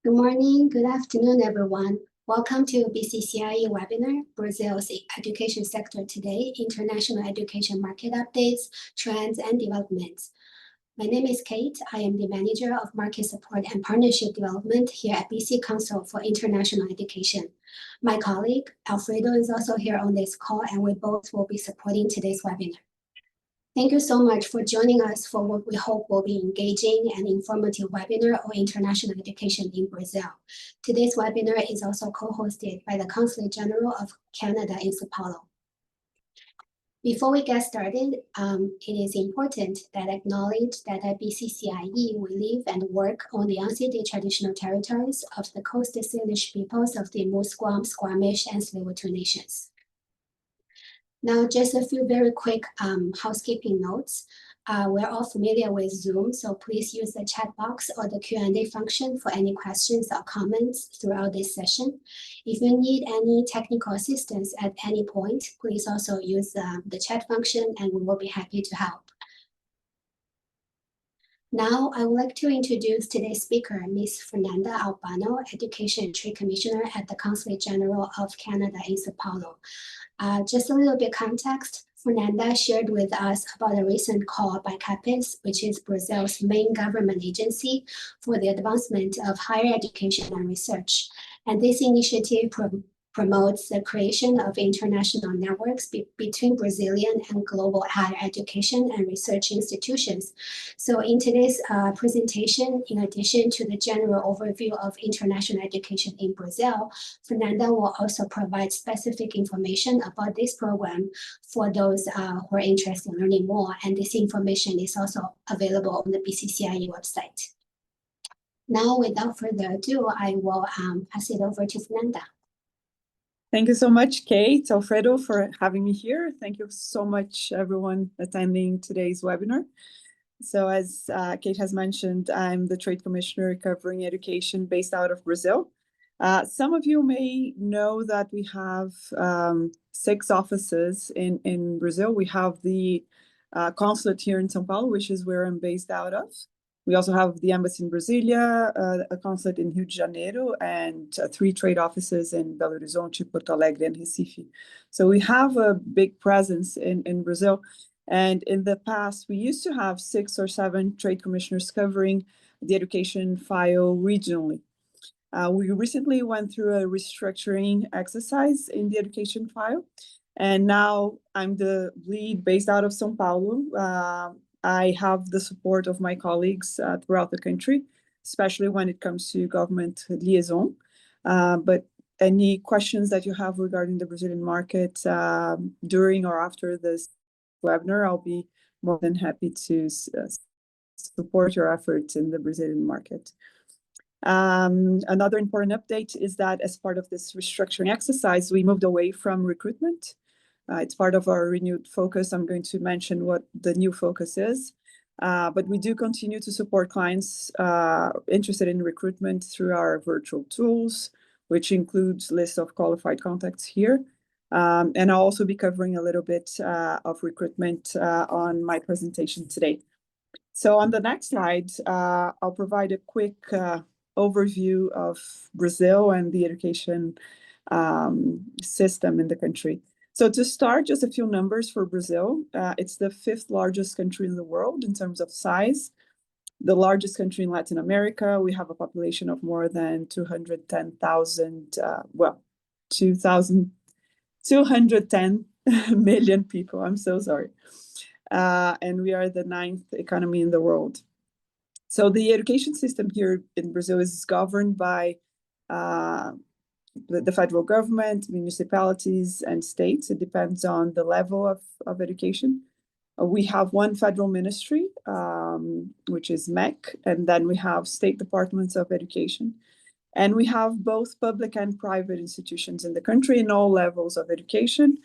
Good morning, good afternoon, everyone. Welcome to BCCIE webinar, Brazil's Education Sector Today, International Education Market Updates, Trends, and Developments. My name is Kate. I am the Manager of Market Support and Partnership Development here at BC Council for International Education. My colleague, Alfredo, is also here on this call, and we both will be supporting today's webinar. Thank you so much for joining us for what we hope will be engaging and informative webinar on international education in Brazil. Today's webinar is also co-hosted by the Consulate General of Canada in São Paulo. Before we get started, it is important that I acknowledge that at BCCIE, we live and work on the unceded traditional territories of the Coast Salish peoples of the Musqueam, Squamish, and Tsleil-Waututh nations. Now, just a few very quick housekeeping notes. We're all familiar with Zoom, so please use the chat box or the Q&A function for any questions or comments throughout this session. If you need any technical assistance at any point, please also use the chat function and we will be happy to help. Now, I would like to introduce today's speaker, Ms. Fernanda Albano, Education and Trade Commissioner at the Consulate General of Canada in São Paulo. Just a little bit context, Fernanda shared with us about a recent call by CAPES, which is Brazil's main government agency for the advancement of higher education and research. And this initiative promotes the creation of international networks between Brazilian and global higher education and research institutions. So in today's presentation, in addition to the general overview of international education in Brazil, Fernanda will also provide specific information about this program for those who are interested in learning more. And this information is also available on the BCCIE website. Now, without further ado, I will pass it over to Fernanda. Thank you so much, Kate, Alfredo, for having me here. Thank you so much, everyone attending today's webinar. So as Kate has mentioned, I'm the Trade Commissioner covering education based out of Brazil. Some of you may know that we have 6 offices in Brazil. We have the consulate here in São Paulo, which is where I'm based out of. We also have the embassy in Brasilia, a consulate in Rio de Janeiro, and 3 trade offices in Belo Horizonte, Porto Alegre, and Recife. So we have a big presence in Brazil. And in the past, we used to have 6 or 7 trade commissioners covering the education file regionally. We recently went through a restructuring exercise in the education file. And now I'm the lead based out of São Paulo. I have the support of my colleagues throughout the country, especially when it comes to government liaison. But any questions that you have regarding the Brazilian market during or after this webinar, I'll be more than happy to support your efforts in the Brazilian market. Another important update is that as part of this restructuring exercise, we moved away from recruitment. It's part of our renewed focus. I'm going to mention what the new focus is. But we do continue to support clients interested in recruitment through our virtual tools, which includes lists of qualified contacts here. And I'll also be covering a little bit of recruitment on my presentation today. So on the next slide, I'll provide a quick overview of Brazil and the education system in the country. So to start, just a few numbers for Brazil. It's the 5th largest country in the world in terms of size. The largest country in Latin America. We have a population of more than 210,000, 210 million people. I'm so sorry. And we are the 9th economy in the world. So the education system here in Brazil is governed by the federal government, municipalities, and states. It depends on the level of education. We have one federal ministry, which is MEC, and then we have state departments of education. And we have both public and private institutions in the country in all levels of education.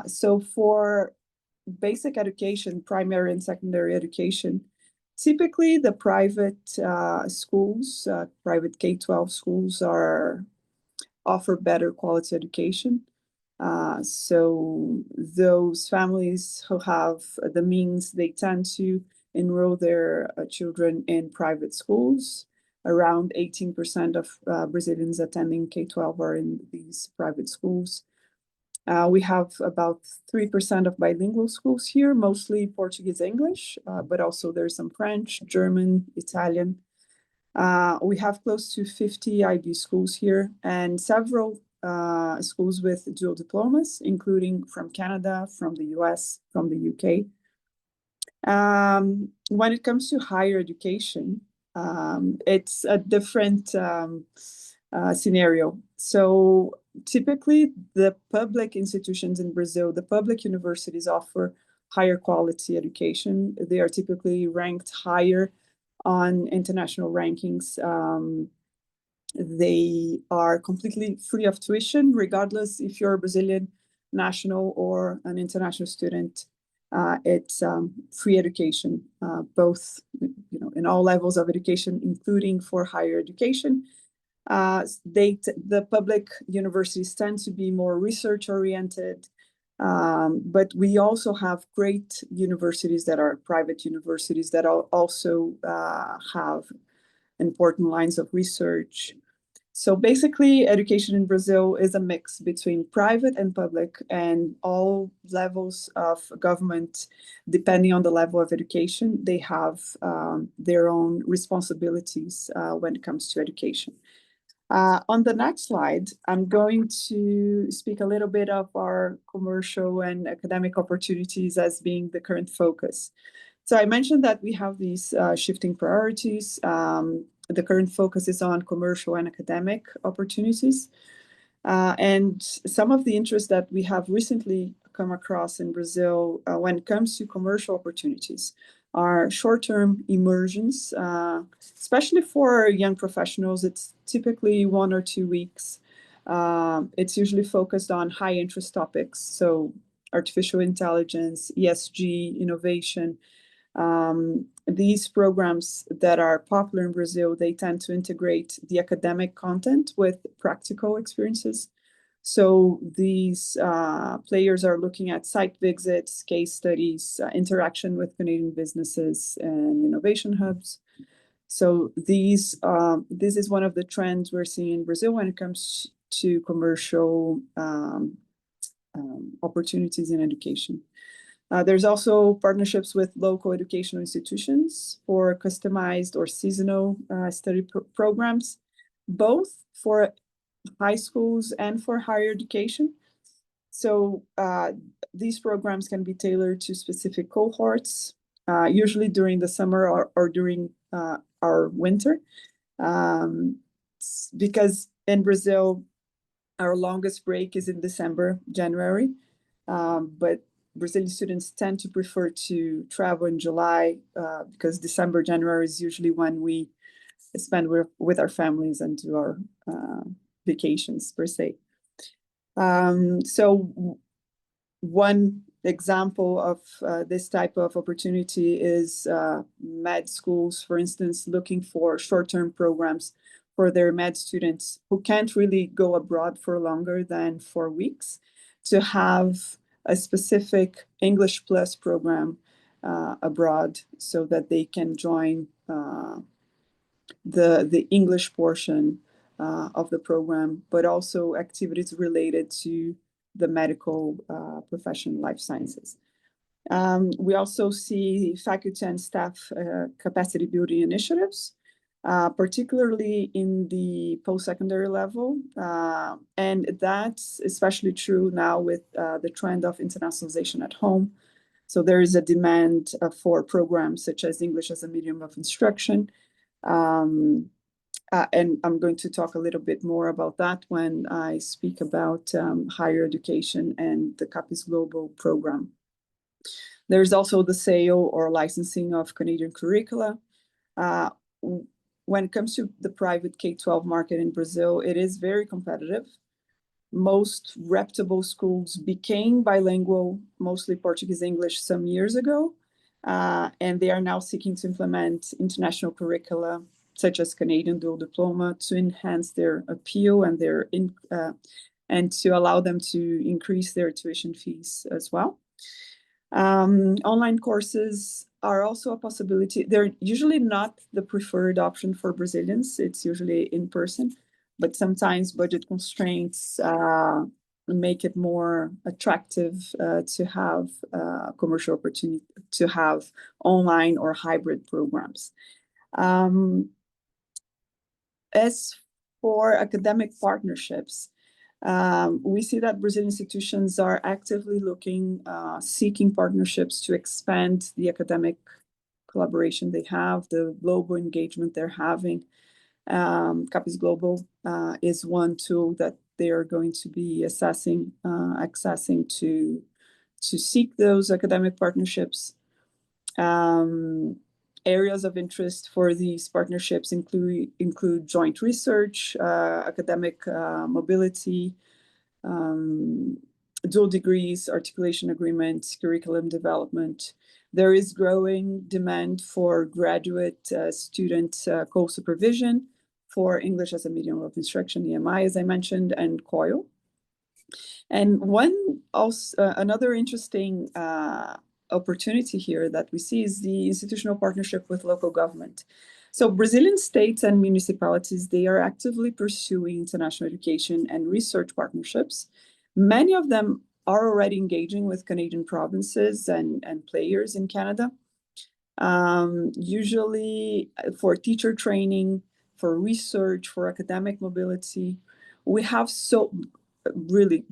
So for basic education, primary and secondary education, typically the private schools, private K-12 schools offer better quality education. So those families who have the means, they tend to enroll their children in private schools. around 18% of Brazilians attending K-12 are in these private schools. We have about 3% of bilingual schools here, mostly Portuguese, English, but also there's some French, German, Italian. We have close to 50 IB schools here and several schools with dual diplomas, including from Canada, from the US, from the UK. When it comes to higher education, it's a different scenario. So typically, the public institutions in Brazil, the public universities offer higher quality education. They are typically ranked higher on international rankings. They are completely free of tuition, regardless if you're a Brazilian national or an international student. It's free education, both in all levels of education, including for higher education. The public universities tend to be more research-oriented, but we also have great universities that are private universities that also have important lines of research. So basically, education in Brazil is a mix between private and public, and all levels of government, depending on the level of education, they have their own responsibilities when it comes to education. On the next slide, I'm going to speak a little bit of our commercial and academic opportunities as being the current focus. So I mentioned that we have these shifting priorities. The current focus is on commercial and academic opportunities. And some of the interests that we have recently come across in Brazil when it comes to commercial opportunities are short-term immersions, especially for young professionals. It's typically 1 or 2 weeks. It's usually focused on high-interest topics, so artificial intelligence, ESG, innovation. These programs that are popular in Brazil, they tend to integrate the academic content with practical experiences. So these players are looking at site visits, case studies, interaction with Canadian businesses and innovation hubs. So this is one of the trends we're seeing in Brazil when it comes to commercial opportunities in education. There's also partnerships with local educational institutions for customized or seasonal study programs, both for high schools and for higher education. So these programs can be tailored to specific cohorts, usually during the summer or during our winter. Because in Brazil, our longest break is in December, January, but Brazilian students tend to prefer to travel in July because December, January is usually when we spend with our families and do our vacations per se. So one example of this type of opportunity is med schools, for instance, looking for short-term programs for their med students who can't really go abroad for longer than 4 weeks to have a specific English Plus program abroad so that they can join the English portion of the program, but also activities related to the medical profession, life sciences. We also see faculty and staff capacity building initiatives, particularly in the post-secondary level. And that's especially true now with the trend of internationalization at home. So there is a demand for programs such as English as a medium of instruction. And I'm going to talk a little bit more about that when I speak about higher education and the CAPES Global program. There's also the sale or licensing of Canadian curricula. When it comes to the private K-12 market in Brazil, it is very competitive. Most reputable schools became bilingual, mostly Portuguese, English, some years ago. And they are now seeking to implement international curricula, such as Canadian dual diploma, to enhance their appeal and and to allow them to increase their tuition fees as well. Online courses are also a possibility. They're usually not the preferred option for Brazilians. It's usually in person, but sometimes budget constraints make it more attractive to have commercial opportunity, to have online or hybrid programs. As for academic partnerships, we see that Brazilian institutions are actively looking, seeking partnerships to expand the academic collaboration they have, the global engagement they're having. Capes Global is one tool that they are going to be accessing to seek those academic partnerships. Areas of interest for these partnerships include joint research, academic mobility, dual degrees, articulation agreements, curriculum development. There is growing demand for graduate student co-supervision for English as a medium of instruction, EMI, as I mentioned, and COIL. And another interesting opportunity here that we see is the institutional partnership with local government. So Brazilian states and municipalities, they are actively pursuing international education and research partnerships. Many of them are already engaging with Canadian provinces and players in Canada, usually for teacher training, for research, for academic mobility. We have really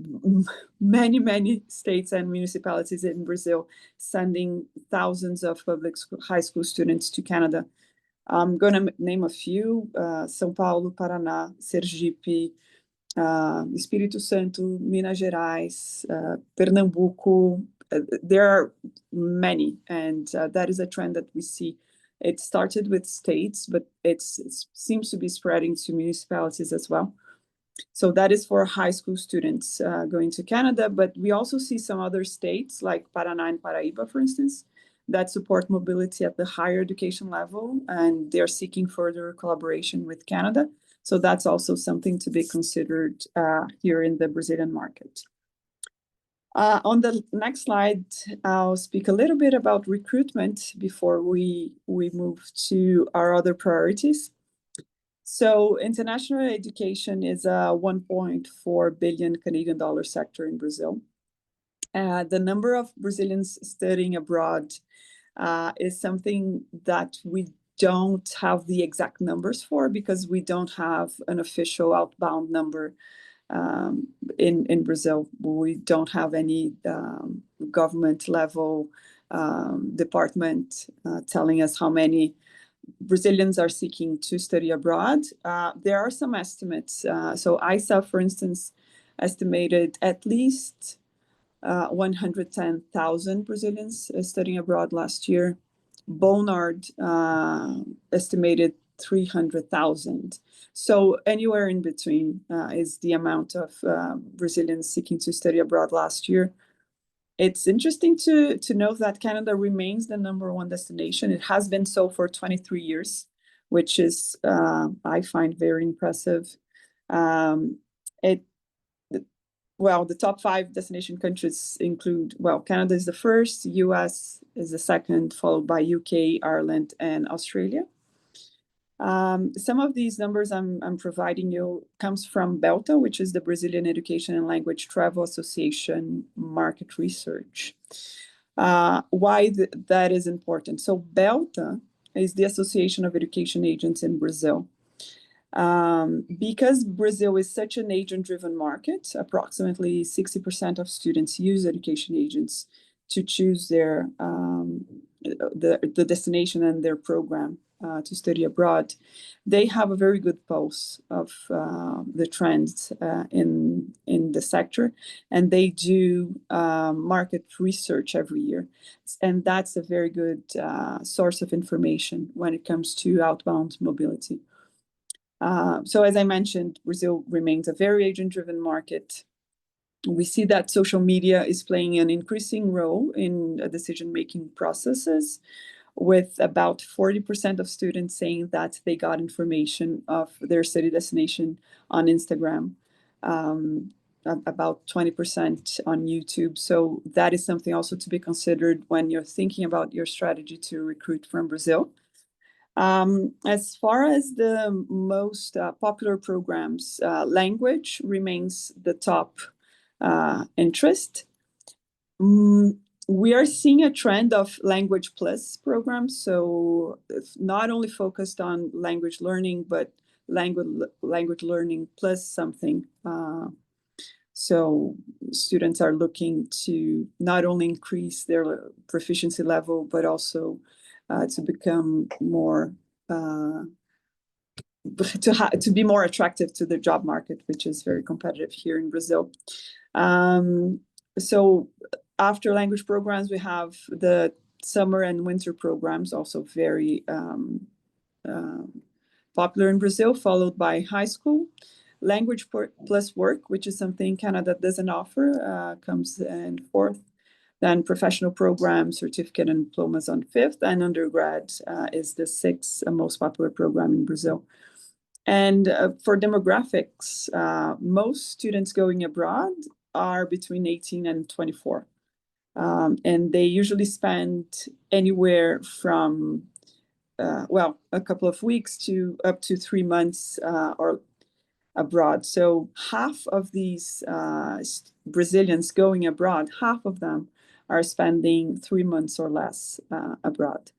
many states and municipalities in Brazil sending thousands of public high school students to Canada. I'm going to name a few: São Paulo, Paraná, Sergipe, Espírito Santo, Minas Gerais, Pernambuco. There are many, and that is a trend that we see. It started with states, but it seems to be spreading to municipalities as well. So that is for high school students going to Canada, but we also see some other states like Paraná and Paraíba, for instance, that support mobility at the higher education level, and they're seeking further collaboration with Canada. So that's also something to be considered here in the Brazilian market. On the next slide, I'll speak a little bit about recruitment before we move to our other priorities. So international education is a 1.4 billion Canadian dollar sector in Brazil. The number of Brazilians studying abroad is something that we don't have the exact numbers for, because we don't have an official outbound number in Brazil. We don't have any government level department telling us how many Brazilians are seeking to study abroad. There are some estimates. So ISA, for instance, estimated at least 110,000 Brazilians studying abroad last year. Bonard estimated 300,000. So anywhere in between is the amount of Brazilians seeking to study abroad last year. It's interesting to note that Canada remains the number 1 destination. It has been so for 23 years, which is, I find, very impressive. The top 5 destination countries include, Canada is the first, US is the second, followed by UK, Ireland, and Australia. Some of these numbers I'm providing you comes from BELTA, which is the Brazilian Education and Language Travel Association market research. Why that is important? So BELTA is the Association of Education Agents in Brazil. Because Brazil is such an agent-driven market, approximately 60% of students use education agents to choose their the destination and their program to study abroad. They have a very good pulse of the trends in the sector, and they do market research every year, and that's a very good source of information when it comes to outbound mobility. So as I mentioned, Brazil remains a very agent-driven market. We see that social media is playing an increasing role in decision-making processes, with about 40% of students saying that they got information of their study destination on Instagram. about 20% on YouTube. So that is something also to be considered when you're thinking about your strategy to recruit from Brazil. As far as the most popular programs, language remains the top interest. We are seeing a trend of language plus programs, so not only focused on language learning, but language learning plus something. So students are looking to not only increase their proficiency level, but also to become more to be more attractive to the job market, which is very competitive here in Brazil. So after language programs, we have the summer and winter programs, also very popular in Brazil, followed by high school. Language plus work, which is something Canada doesn't offer, comes in fourth. Then professional programs, certificate and diplomas on fifth, and undergrad is the sixth most popular program in Brazil. And for demographics, most students going abroad are between 18 and 24. And they usually spend anywhere from, a couple of weeks to up to 3 months or abroad. So half of these Brazilians going abroad, half of them are spending 3 months or less abroad.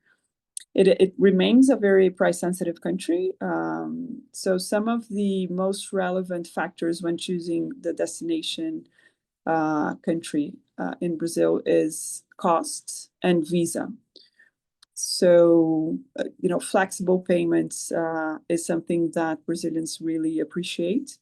It remains a very price-sensitive country. So some of the most relevant factors when choosing the destination country in Brazil is cost and visa. So, flexible payments is something that Brazilians really appreciate.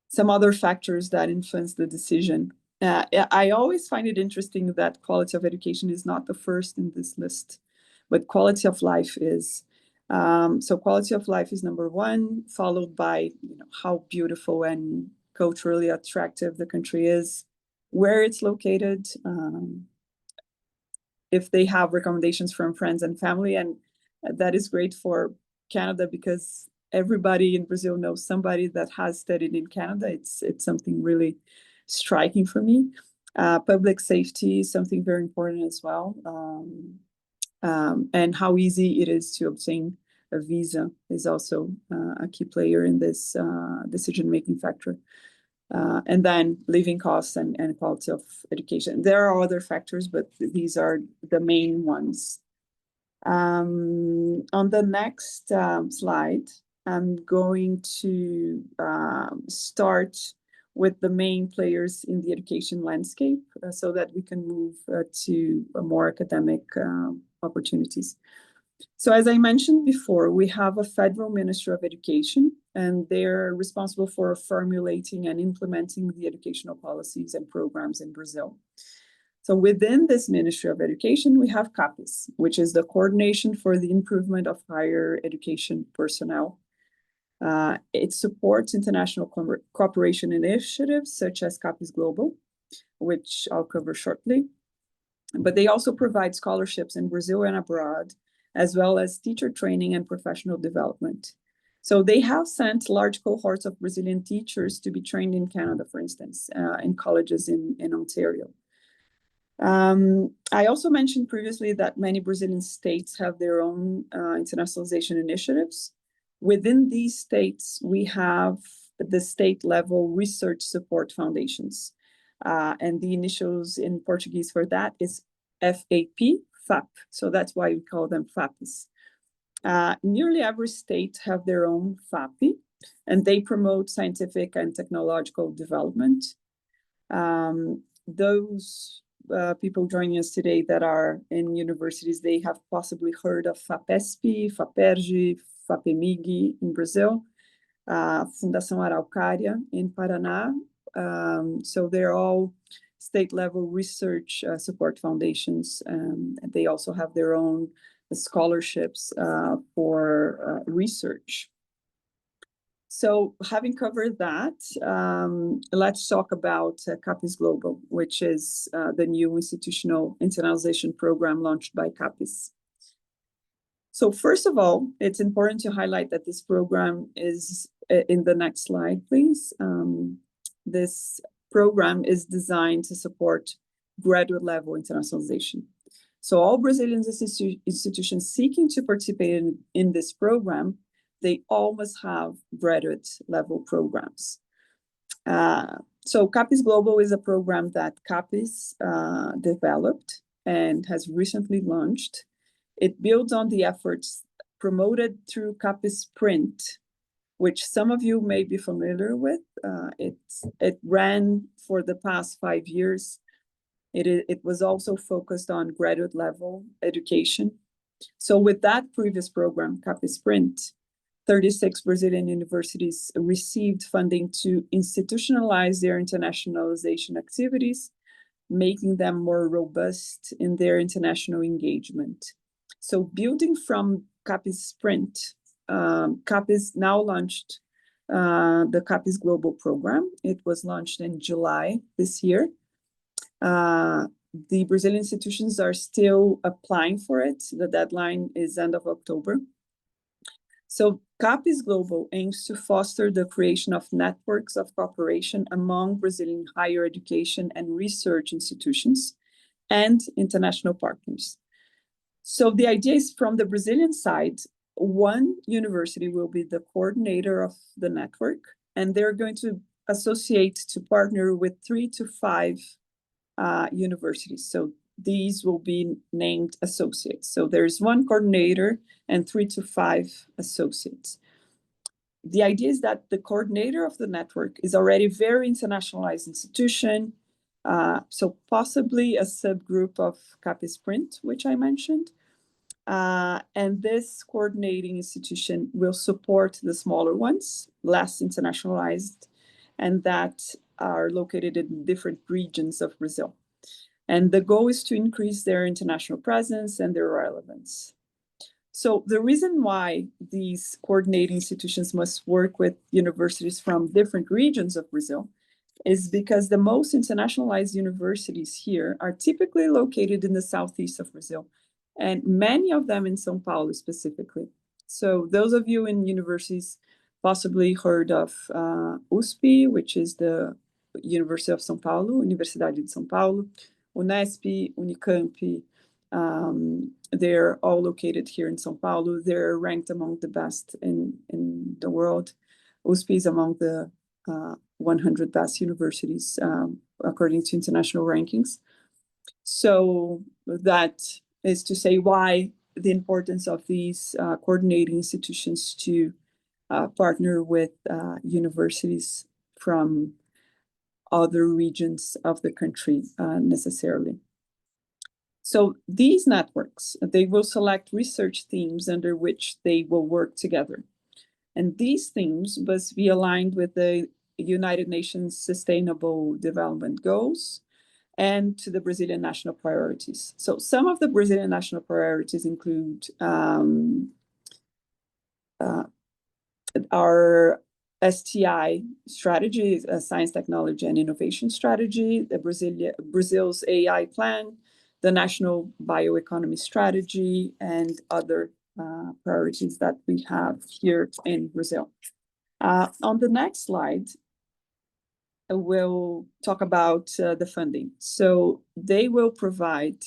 Some other factors that influence the decision. I always find it interesting that quality of education is not the first in this list, but quality of life is. So quality of life is number one, followed by how beautiful and culturally attractive the country is, where it's located, if they have recommendations from friends and family. And that is great for Canada because everybody in Brazil knows somebody that has studied in Canada. It's something really striking for me. Public safety is something very important as well. And how easy it is to obtain a visa is also a key player in this decision-making factor. And then living costs and quality of education. There are other factors, but these are the main ones. On the next slide, I'm going to start with the main players in the education landscape so that we can move to more academic opportunities. So as I mentioned before, we have a federal Ministry of Education, and they're responsible for formulating and implementing the educational policies and programs in Brazil. So within this Ministry of Education, we have CAPES, which is the Coordination for the Improvement of Higher Education Personnel. It supports international cooperation initiatives such as CAPES Global, which I'll cover shortly. But they also provide scholarships in Brazil and abroad, as well as teacher training and professional development. So they have sent large cohorts of Brazilian teachers to be trained in Canada, for instance, in colleges in Ontario. I also mentioned previously that many Brazilian states have their own internationalization initiatives. Within these states, we have the state-level research support foundations. And the initials in Portuguese for that is FAP, FAP. So that's why we call them FAPs. Nearly every state have their own FAP, and they promote scientific and technological development. Those people joining us today that are in universities, they have possibly heard of FAPESP, FAPERJ, FAPEMIG in Brazil, Fundação Araucária in Paraná. So they're all state-level research support foundations, and they also have their own scholarships for research. So having covered that, let's talk about CAPES Global, which is the new institutional internationalization program launched by CAPES. So first of all, it's important to highlight that this program is, in the next slide, please. this program is designed to support graduate level internationalization. So all Brazilian institutions seeking to participate in this program, they all must have graduate level programs. So CAPES Global is a program that CAPES developed and has recently launched. It builds on the efforts promoted through CAPES Sprint, which some of you may be familiar with. It ran for the past 5 years. It was also focused on graduate level education. So with that previous program, CAPES Sprint, 36 Brazilian universities received funding to institutionalize their internationalization activities, making them more robust in their international engagement. So building from CAPES Sprint, CAPES now launched the CAPES Global program. It was launched in July this year. The Brazilian institutions are still applying for it. The deadline is end of October. So CAPES Global aims to foster the creation of networks of cooperation among Brazilian higher education and research institutions and international partners. So the idea is, from the Brazilian side, one university will be the coordinator of the network, and they're going to associate to partner with 3 to 5 universities. So these will be named associates. So there's one coordinator and 3 to 5 associates. The idea is that the coordinator of the network is already a very internationalized institution, so possibly a subgroup of CAPES Sprint, which I mentioned. And this coordinating institution will support the smaller ones, less internationalized, and that are located in different regions of Brazil. And the goal is to increase their international presence and their relevance. So the reason why these coordinating institutions must work with universities from different regions of Brazil is because the most internationalized universities here are typically located in the southeast of Brazil, and many of them in São Paulo specifically. So those of you in universities possibly heard of USP, which is the University of São Paulo, Universidade de São Paulo, Unesp, Unicamp. They're all located here in São Paulo. They're ranked among the best in the world. USP is among the 100 best universities according to international rankings. So that is to say why the importance of these coordinating institutions to partner with universities from other regions of the country necessarily. So these networks, they will select research themes under which they will work together. And these themes must be aligned with the United Nations Sustainable Development Goals and to the Brazilian national priorities. So some of the Brazilian national priorities include our STI strategy, Science, Technology, and Innovation Strategy, the Brazil's AI Plan, the National Bioeconomy Strategy, and other priorities that we have here in Brazil. On the next slide, we'll talk about the funding. So they will provide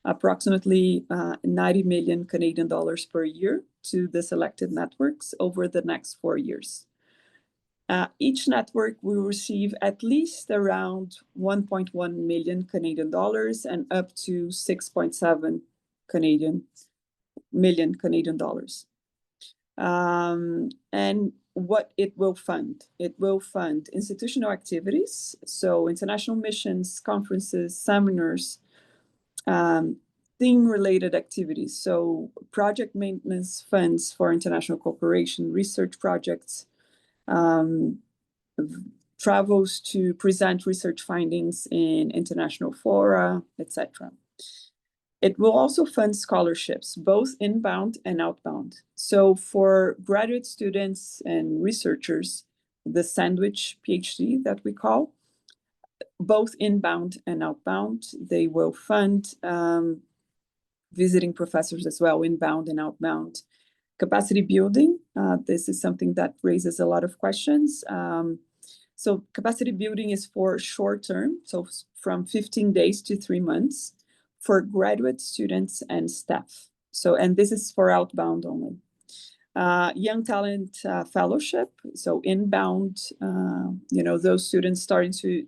approximately 90 million Canadian dollars per year to the selected networks over the next 4 years. Each network will receive at least around 1.1 million Canadian dollars and up to 6.7 million Canadian dollars. And what it will fund? It will fund institutional activities, so international missions, conferences, seminars, theme-related activities, so project maintenance funds for international cooperation, research projects, travels to present research findings in international fora, etc. It will also fund scholarships, both inbound and outbound. So for graduate students and researchers, the sandwich PhD that we call, both inbound and outbound, they will fund visiting professors as well, inbound and outbound. Capacity building, this is something that raises a lot of questions. So capacity building is for short term, so from 15 days to 3 months for graduate students and staff. So, and this is for outbound only. Young Talent Fellowship, so inbound, those students starting to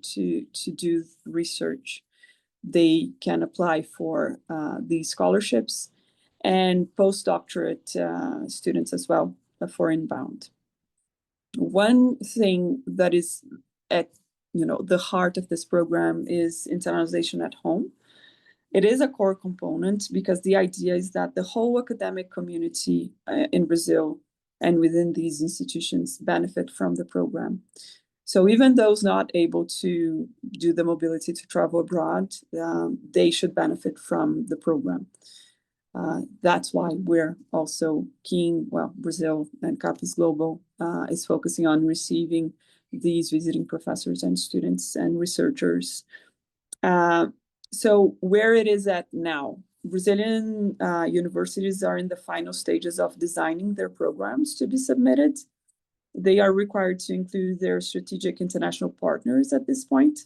do research, they can apply for these scholarships, and postdoctorate students as well for inbound. One thing that is at the heart of this program is internalization at home. It is a core component because the idea is that the whole academic community in Brazil and within these institutions benefit from the program. So even those not able to do the mobility to travel abroad, they should benefit from the program. That's why we're also keen, Brazil and Capes Global is focusing on receiving these visiting professors and students and researchers. So where it is at now, Brazilian universities are in the final stages of designing their programs to be submitted. They are required to include their strategic international partners at this point.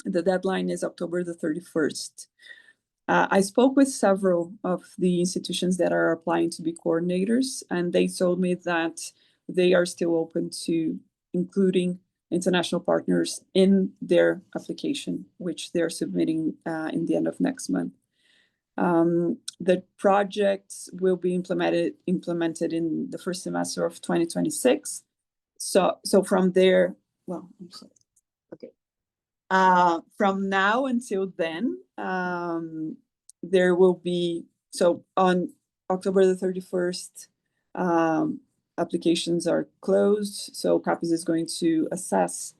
The deadline is October the 31st. I spoke with several of the institutions that are applying to be coordinators, and they told me that they are still open to including international partners in their application, which they're submitting in the end of next month. The projects will be implemented in the first semester of 2026. So from there, I'm sorry. Okay. From now until then, there will be, so on October the 31st, applications are closed. So CAPES is going to assess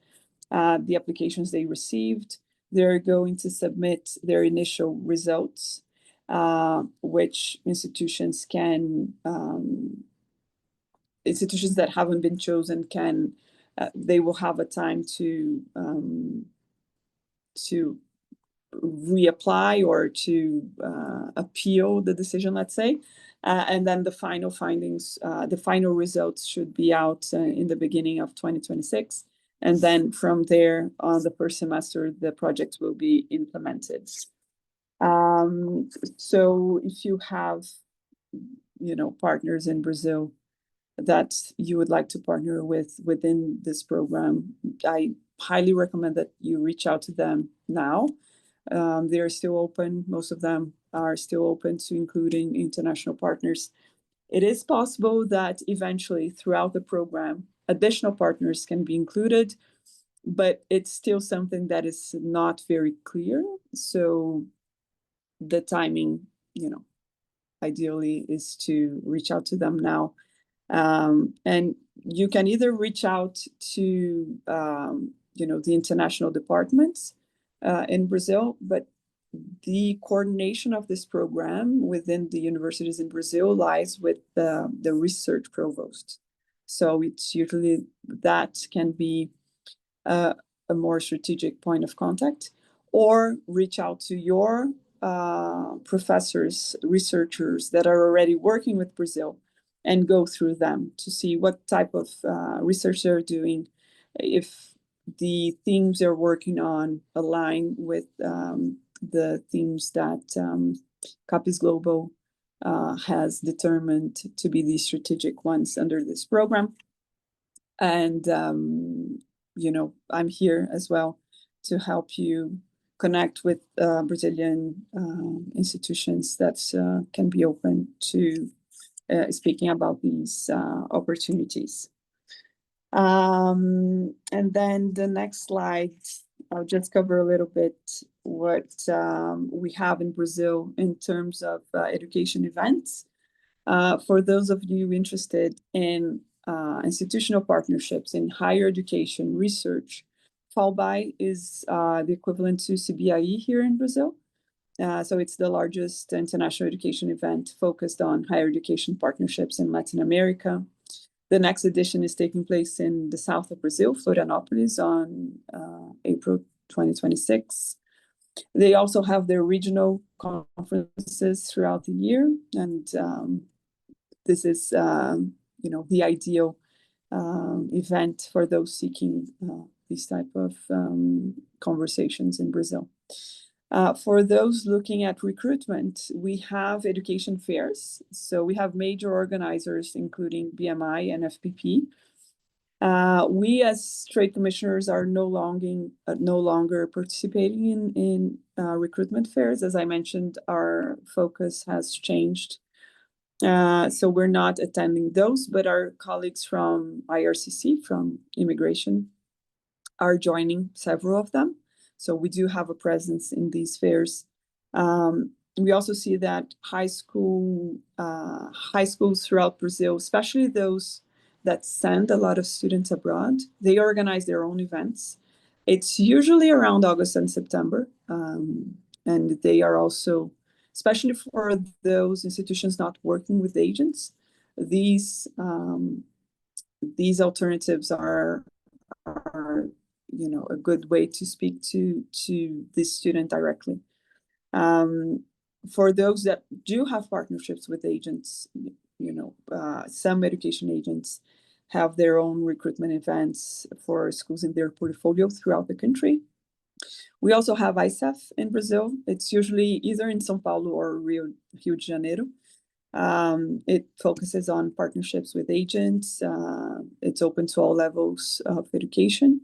the applications they received. They're going to submit their initial results, which institutions that haven't been chosen they will have a time to reapply or to appeal the decision, let's say. And then the final findings, the final results should be out in the beginning of 2026. And then from there, on the first semester, the project will be implemented. So if you have, partners in Brazil that you would like to partner with within this program, I highly recommend that you reach out to them now. They're still open. Most of them are still open to including international partners. It is possible that eventually throughout the program, additional partners can be included, but it's still something that is not very clear. So the timing, ideally is to reach out to them now. And you can either reach out to, the international departments in Brazil, but the coordination of this program within the universities in Brazil lies with the research provost. So it's usually that can be a more strategic point of contact, or reach out to your professors, researchers that are already working with Brazil and go through them to see what type of research they're doing, if the themes they're working on align with the themes that CAPES Global has determined to be the strategic ones under this program. And, I'm here as well to help you connect with Brazilian institutions that can be open to speaking about these opportunities. And then the next slide, I'll just cover a little bit what we have in Brazil in terms of education events. For those of you interested in institutional partnerships in higher education research, FALBI is the equivalent to CBIE here in Brazil. So it's the largest international education event focused on higher education partnerships in Latin America. The next edition is taking place in the south of Brazil, Florianópolis, on April 2026. They also have their regional conferences throughout the year, and this is, the ideal event for those seeking these type of conversations in Brazil. For those looking at recruitment, we have education fairs. So we have major organizers, including BMI and FPP. We as trade commissioners are no longer participating in recruitment fairs. As I mentioned, our focus has changed. So we're not attending those, but our colleagues from IRCC, from immigration, are joining several of them. So we do have a presence in these fairs. We also see that high schools throughout Brazil, especially those that send a lot of students abroad, they organize their own events. It's usually around August and September. And they are also, especially for those institutions not working with agents, these alternatives are a good way to speak to the student directly. For those that do have partnerships with agents, some education agents have their own recruitment events for schools in their portfolio throughout the country. We also have ISEF in Brazil. It's usually either in São Paulo or Rio de Janeiro. It focuses on partnerships with agents. It's open to all levels of education.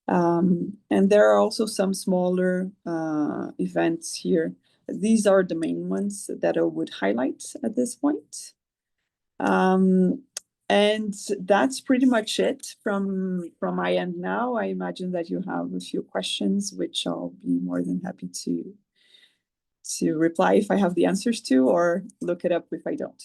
And there are also some smaller events here. These are the main ones that I would highlight at this point. And that's pretty much it from my end now. I imagine that you have a few questions, which I'll be more than happy to reply if I have the answers to, or look it up if I don't.